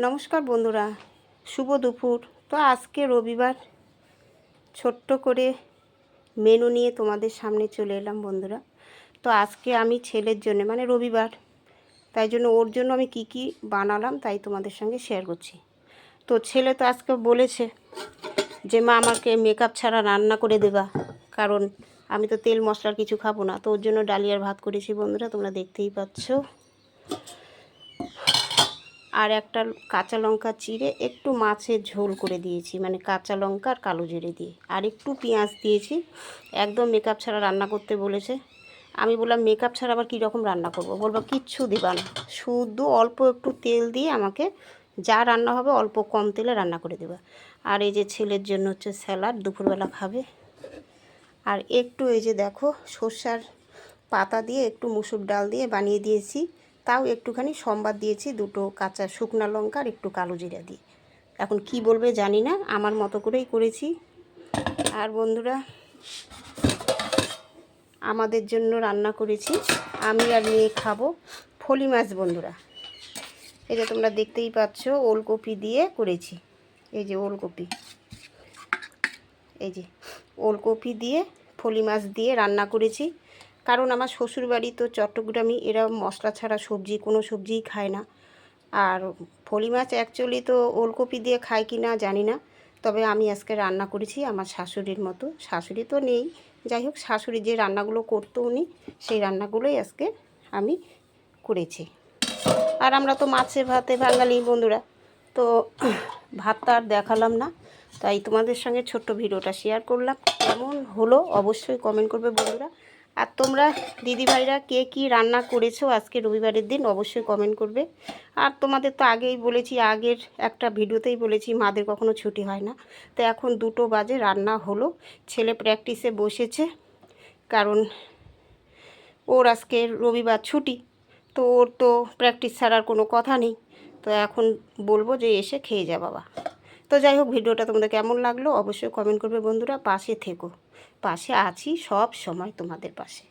নমস্কার বন্ধুরা, শুভ দুপুর। তো আজকে রবিবার, ছোট্ট করে মেনু নিয়ে তোমাদের সামনে চলে এলাম বন্ধুরা। তো আজকে আমি ছেলের জন্য, মানে রবিবার, তাই জন্য ওর জন্য আমি কি বানালাম তাই তোমাদের সঙ্গে শেয়ার করছি। তো ছেলে তো আজকে বলেছে যে মা আমাকে মেকআপ ছাড়া রান্না করে দেবা, কারণ আমি তো তেল মশলার কিছু খাবো না। তো ওর জন্য ডালিয়ার ভাত করেছি বন্ধুরা, তোমরা দেখতেই পাচ্ছ। আর একটা কাঁচা লঙ্কা চিড়ে একটু মাছের ঝোল করে দিয়েছি, মানে কাঁচা লঙ্কা আর কালো জিরে দিয়ে, আর একটু পেঁয়াজ দিয়েছি। একদম মেকআপ ছাড়া রান্না করতে বলেছে। আমি বললাম মেকআপ ছাড়া আবার কীরকম রান্না করব? বলবো কিচ্ছু দিবা না, শুধু অল্প একটু তেল দিয়ে আমাকে যা রান্না হবে অল্প কম তেলে রান্না করে দেবা। আর এই যে ছেলের জন্য হচ্ছে স্যালাড, দুপুরবেলা খাবে। আর একটু এই যে দেখো সর্ষার পাতা দিয়ে একটু মুসুর ডাল দিয়ে বানিয়ে দিয়েছি, তাও একটুখানি সম্বাদ দিয়েছি, দুটো কাঁচা শুকনা লঙ্কা আর একটু কালো জিরা দিয়ে। এখন কি বলবে জানি না, আমার মতো করেই করেছি। আর বন্ধুরা, আমাদের জন্য রান্না করেছি, আমি আর মেয়ে খাবো ফলি মাছ বন্ধুরা। এই যে তোমরা দেখতেই পাচ্ছ, ওলকপি দিয়ে করেছি। এই যে ওলকপি, এই যে ওলকপি দিয়ে ফলি মাছ দিয়ে রান্না করেছি। কারণ আমার শ্বশুরবাড়ি তো চট্টগ্রামে, এরা মশলা ছাড়া সবজি কোনো সবজিই খায় না। আর ফলি মাছ অ্যাকচুয়ালি তো ওলকপি দিয়ে খায় কি না জানি না, তবে আমি আজকে রান্না করেছি আমার শাশুড়ির মতো। শাশুড়ি তো নেই, যাই হোক শাশুড়ি যে রান্নাগুলো করতো উনি, সেই রান্নাগুলোই আজকে আমি করেছি। আর আমরা তো মাছে ভাতে বাঙালি বন্ধুরা, তো ভাতটা আর দেখালাম না, তাই তোমাদের সঙ্গে ছোট্ট ভিডিওটা শেয়ার করলাম। কেমন হলো অবশ্যই কমেন্ট করবে বন্ধুরা। আর তোমরা দিদিভাইরা কে কী রান্না করেছো আজকে রবিবারের দিন অবশ্যই কমেন্ট করবে। আর তোমাদের তো আগেই বলেছি, আগের একটা ভিডিওতেই বলেছি মাদের কখনো ছুটি হয় না। তো এখন 2টো বাজে, রান্না হলো, ছেলে প্র্যাকটিসে বসেছে, কারণ ওর আজকে রবিবার ছুটি। তো ওর তো প্র্যাকটিস ছাড়ার কোনো কথা নেই। তো এখন বলবো যে এসে খেয়ে যা বাবা। তো যাই হোক, ভিডিওটা তোমাদের কেমন লাগলো অবশ্যই কমেন্ট করবে বন্ধুরা। পাশে থেকো, পাশে আছি সব সময় তোমাদের পাশে।